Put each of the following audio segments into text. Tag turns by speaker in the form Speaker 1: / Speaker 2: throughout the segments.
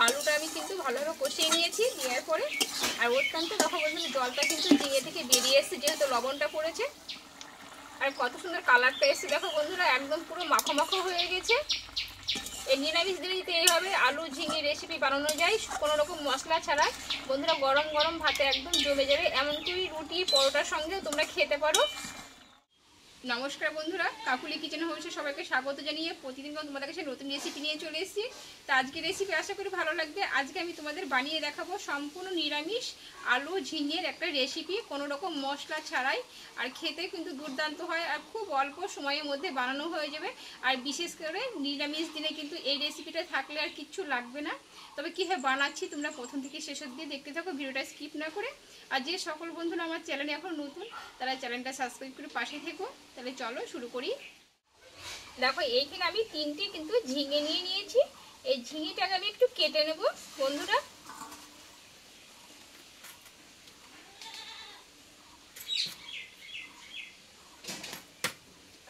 Speaker 1: আলুটা আমি কিন্তু ভালোভাবে কষিয়ে নিয়েছি। দেওয়ার পরে আর অত্যন্ত দেখো বন্ধুরা জলটা কিন্তু ঝিঙে থেকে বেরিয়ে এসছে, যেহেতু লবণটা পড়েছে। আর কত সুন্দর কালারটা এসছে দেখো বন্ধুরা, একদম পুরো মাখো মাখো হয়ে গেছে। এই নিরামিষ দিনে যদি এইভাবে আলু ঝিঙে রেসিপি বানানো যায় কোনো রকম মশলা ছাড়া, বন্ধুরা গরম গরম ভাতে একদম জমে যাবে। এমনকি রুটি পরোটার সঙ্গেও তোমরা খেতে পারো। নমস্কার বন্ধুরা, কাকুলি কিচেন হাউসে সবাইকে স্বাগত জানিয়ে প্রতিদিন তোমাদের কাছে নতুন রেসিপি নিয়ে চলে এসেছি। তো আজকে রেসিপি আশা করি ভালো লাগবে। আজকে আমি তোমাদের বানিয়ে দেখাবো সম্পূর্ণ নিরামিষ আলু ঝিঙের একটা রেসিপি, কোনো রকম মশলা ছাড়াই। আর খেতে কিন্তু দুর্দান্ত হয়, আর খুব অল্প সময়ের মধ্যে বানানো হয়ে যাবে। আর বিশেষ করে নিরামিষ দিনে কিন্তু এই রেসিপিটা থাকলে আর কিচ্ছু লাগবে না। তবে কীভাবে বানাচ্ছি তোমরা প্রথম থেকে শেষ অবধি দেখতে থাকো, ভিডিওটা স্কিপ না করে। আর যে সকল বন্ধুরা আমার চ্যানেলে এখন নতুন, তারা চ্যানেলটা সাবস্ক্রাইব করে পাশে থেকো। তাহলে চলো শুরু করি। দেখো এইখানে আমি 3টে কিন্তু ঝিঙে নিয়ে নিয়েছি। এই ঝিঙেটাকে আমি একটু কেটে নেব বন্ধুরা।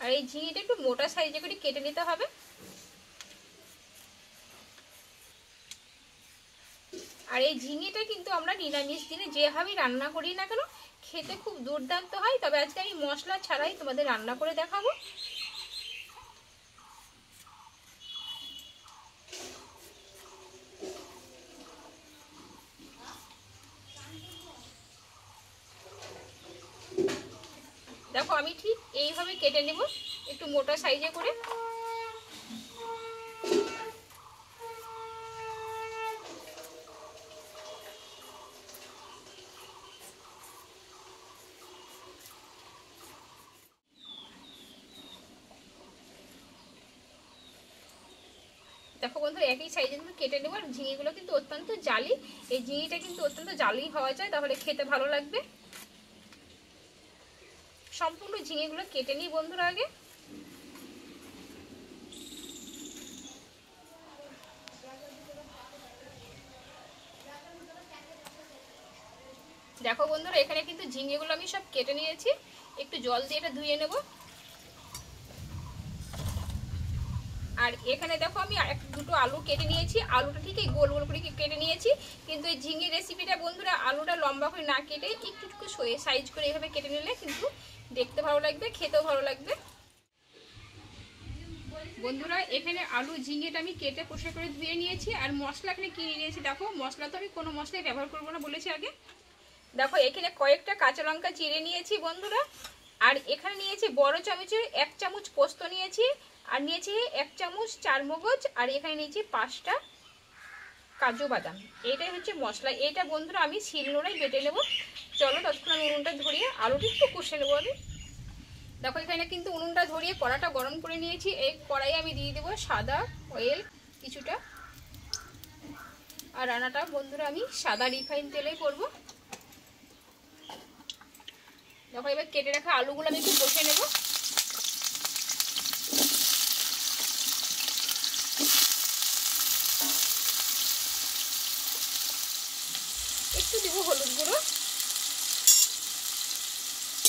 Speaker 1: আর এই ঝিঙেটা একটু মোটা সাইজে করে কেটে নিতে হবে। আর এই ঝিঙেটা কিন্তু আমরা নিরামিষ দিনে যেভাবেই রান্না করি না কেন খেতে খুব দুর্দান্ত হয়। তবে আজকে আমি মশলা ছাড়াই তোমাদের রান্না করে দেখাবো। দেখো আমি ঠিক এইভাবে কেটে নেব, একটু মোটা সাইজে করে। দেখো বন্ধুরা একই সাইজে কিন্তু কেটে নেব। আর ঝিঙেগুলো কিন্তু অত্যন্ত জালি, এই ঝিঙেটা কিন্তু অত্যন্ত জালি হওয়া যায়, তাহলে খেতে ভালো লাগবে। সম্পূর্ণ ঝিঙেগুলো কেটে নিই বন্ধুরা আগে। দেখো বন্ধুরা এখানে কিন্তু ঝিঙেগুলো আমি সব কেটে নিয়েছি, একটু জল দিয়ে এটা ধুয়ে নেব। আর এখানে দেখো আমি দুটো আলু কেটে নিয়েছি, আলুটা ঠিক এই গোল গোল করে কেটে নিয়েছি। কিন্তু এই ঝিঙে রেসিপিটা বন্ধুরা আলুটা লম্বা করে না কেটে একটু একটু সাইজ করে এইভাবে কেটে নিলে কিন্তু দেখতে ভালো লাগবে, খেতেও ভালো লাগবে। বন্ধুরা এখানে আলু ঝিঙেটা আমি কেটে পরিষ্কার করে ধুয়ে নিয়েছি। আর মশলা এখানে কিনে নিয়েছি। দেখো মশলা তো আমি কোনো মশলাই ব্যবহার করবো না বলেছি আগে। দেখো এখানে কয়েকটা কাঁচা লঙ্কা চিড়ে নিয়েছি বন্ধুরা। আর এখানে নিয়েছি বড় চামচের 1 চামচ পোস্ত নিয়েছি। আর নিয়েছি 1 চামচ চারমগজ। আর এখানে নিয়েছি 5টা কাজু বাদাম। এইটাই হচ্ছে মশলা। এইটা বন্ধুরা আমি শিলনোড়ায় বেটে নেব। চলো ততক্ষণ আমি উনুনটা ধরিয়ে আলুটা একটু কষে নেবো আমি। দেখো এখানে কিন্তু উনুনটা ধরিয়ে কড়াটা গরম করে নিয়েছি। এই কড়াইয়ে আমি দিয়ে দেবো সাদা অয়েল কিছুটা। আর রান্নাটা বন্ধুরা আমি সাদা রিফাইন তেলেই করবো। দেখো এবার কেটে রাখা আলুগুলো আমি একটু কষে নেব। একটু দেবো হলুদ গুঁড়ো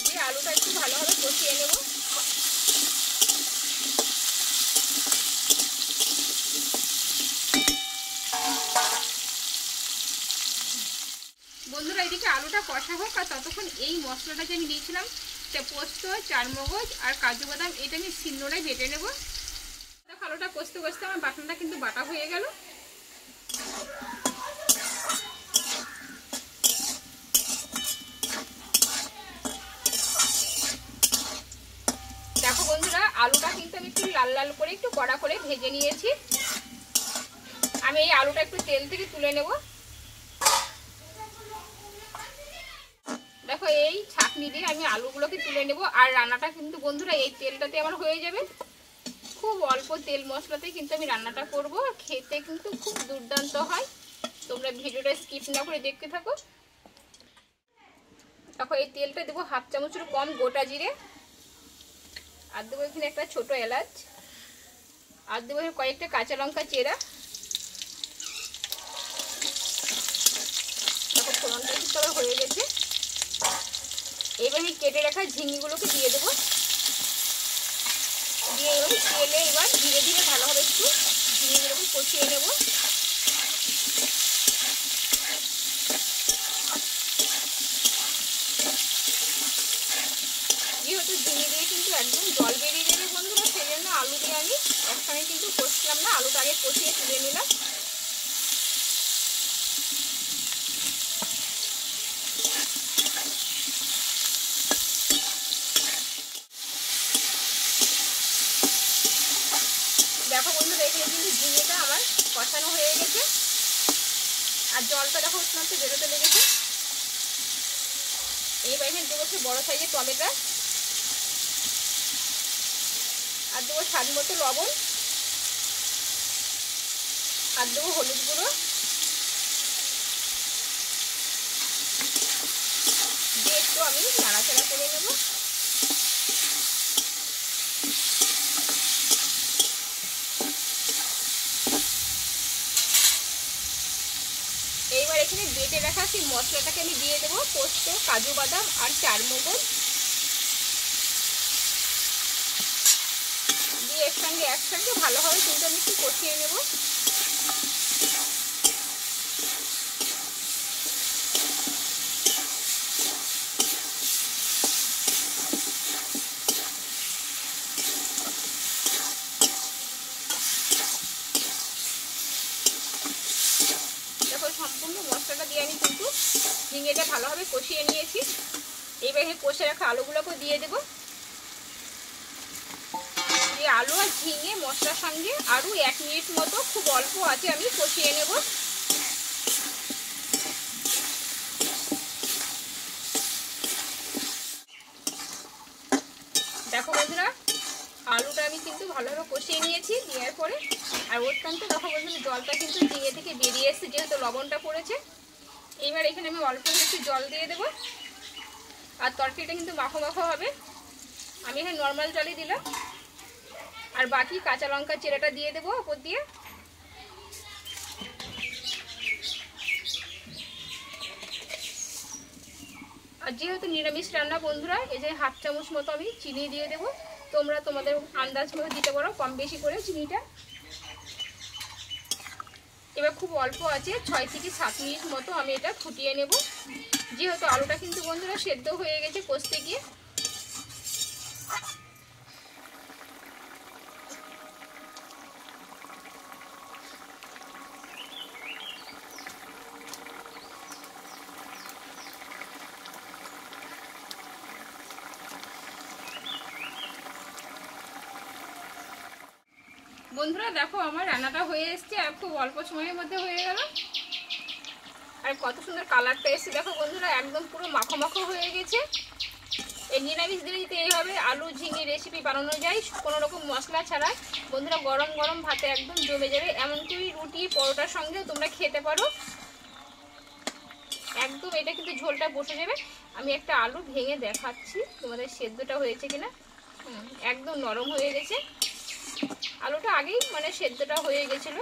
Speaker 1: দিয়ে আলুটা একটু ভালোভাবে কষিয়ে নেব। বন্ধুরা এদিকে আলুটা কষা হোক, আর ততক্ষণ এই মশলাটা যে আমি দিয়েছিলাম পোস্ত চারমগজ আর কাজু বাদাম, এটা আমি শিলনোড়ায় বেটে নেব। দেখো আলুটা কষতে কষতে আমার বাটনটা কিন্তু বাটা হয়ে গেল। দেখো বন্ধুরা আলুটা কিন্তু আমি একটু লাল লাল করে একটু কড়া করে ভেজে নিয়েছি। আমি এই আলুটা একটু তেল থেকে তুলে নেব। দেখো এই ছাঁকনি দিয়ে আমি আলুগুলোকে তুলে নেব। আর রান্নাটা কিন্তু বন্ধুরা এই তেলটাতে আমার হয়ে যাবে। খুব অল্প তেল মশলাতে কিন্তু আমি রান্নাটা করব। খেতে কিন্তু খুব দুর্দান্ত হয়। তোমরা ভিডিওটা স্কিপ না করে দেখতে থাকো। দেখো এই তেলটা দেবো 1/2 চামচের কম গোটা জিরে। আর দেবো এখানে একটা ছোট এলাচ। আর দেবো কয়েকটা কাঁচা লঙ্কা চেরা। দেখো ফোড়নটা কিন্তু আবার হয়ে গেছে। এবার আমি কেটে রাখা ঝিঙেগুলোকে দিয়ে দেবো। দিয়ে এবার তেলে এবার ধীরে ধীরে ভালোভাবে একটু ঝিঙেগুলোকে কষিয়ে নেব। আমি একসঙ্গে কিন্তু কষলাম না, আলুটা আগে কষিয়ে তুলে নিলাম। দেখো বন্ধুরা এখানে কিন্তু ঝিঙেটা আমার কষানো হয়ে গেছে, আর জলটা দেখো উষ্ণান্ত বেরোতে লেগেছে। এইবার এখানে দেবো বড় সাইজের টমেটো, আর দেবো স্বাদ মতো লবণ, আর দেবো হলুদ গুঁড়ো, দিয়ে একটু আমি নাড়াচাড়া করে নেব। এইবার এখানে বেটে রাখা সেই মশলাটাকে আমি দিয়ে দেবো, পোস্ত, কাজু বাদাম আর চারমগজ দিয়ে একসঙ্গে ভালোভাবে কিন্তু আমি একটু কষিয়ে নেব। দেখো সম্পূর্ণ মশলাটা দিয়ে আমি কিন্তু ঝিঙেটা ভালোভাবে কষিয়ে নিয়েছি। এইবার কষে রাখা আলুগুলোকে দিয়ে দেবো। এই আলু আর ঝিঙে মশলার সঙ্গে আরও 1 মিনিট মতো খুব অল্প আছে আমি কষিয়ে নেব। দেখো বন্ধুরা আলুটা আমি কিন্তু ভালোভাবে কষিয়ে নিয়েছি, দেওয়ার পরে আর ওখানটা দেখো বন্ধুরা জলটা কিন্তু ঝিঙে থেকে বেরিয়ে এসেছে, যেহেতু লবণটা পড়েছে। এইবার এখানে আমি অল্প একটু জল দিয়ে দেবো, আর তরকারিটা কিন্তু মাখো মাখো হবে। আমি এখানে নর্মাল জলই দিলাম, আর বাকি কাঁচা লঙ্কা চিরাটা দিয়ে দেবো ওপর দিয়ে। আর যেহেতু নিরামিষ রান্না বন্ধুরা, এই যে 1/2 চামচ মতো আমি চিনি দিয়ে দেবো। তোমরা তোমাদের আন্দাজ মতো দিতে পারো কম বেশি করে চিনিটা। এবার খুব অল্প আছে 6 থেকে 7 মিনিট মতো আমি এটা ফুটিয়ে নেব, যেহেতু আলুটা কিন্তু বন্ধুরা সেদ্ধ হয়ে গেছে কষতে গিয়ে। বন্ধুরা দেখো আমার রান্নাটা হয়ে এসছে, আর খুব অল্প সময়ের মধ্যে হয়ে গেল, আর কত সুন্দর কালারটা এসছে। দেখো বন্ধুরা একদম পুরো মাখো মাখো হয়ে গেছে। এই নিরামিষ দিনে যদি এইভাবে আলু ঝিঙে রেসিপি বানানো যায় কোনো রকম মশলা ছাড়া, বন্ধুরা গরম গরম ভাতে একদম জমে যাবে। এমনকি রুটি পরোটার সঙ্গেও তোমরা খেতে পারো, একদম এটা কিন্তু ঝোলটা বসে যাবে। আমি একটা আলু ভেঙে দেখাচ্ছি তোমাদের সেদ্ধটা হয়েছে কিনা। একদম নরম হয়ে গেছে, আলুটা আগেই মানে সেদ্ধটা হয়ে গেছিল।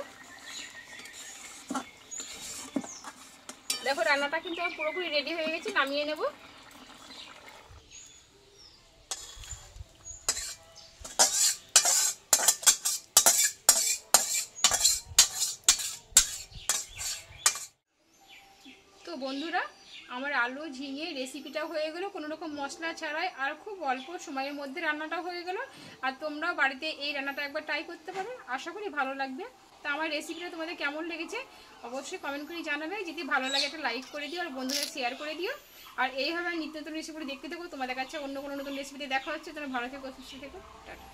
Speaker 1: দেখো রান্নাটা কিন্তু আমার পুরোপুরি রেডি হয়ে গেছে, নামিয়ে নেব। তো বন্ধুরা আমার আলু ঝিঙে রেসিপিটা হয়ে গেল কোনো রকম মশলা ছাড়াই, আর খুব অল্প সময়ের মধ্যে রান্নাটা হয়ে গেল। আর তোমরাও বাড়িতে এই রান্নাটা একবার ট্রাই করতে পারো, আশা করি ভালো লাগবে। তো আমার রেসিপিটা তোমাদের কেমন লেগেছে অবশ্যই কমেন্ট করে জানাবে। যদি ভালো লাগে একটা লাইক করে দিও, আর বন্ধুদের শেয়ার করে দিও। আর এইভাবে নিত্য নতুন রেসিপি দেখতে থাকো, তোমাদের কাছে অন্য কোনো নতুন রেসিপিতে দেখা হচ্ছে। তোমরা ভালো থেকো, সুস্থ থেকো, টাটা।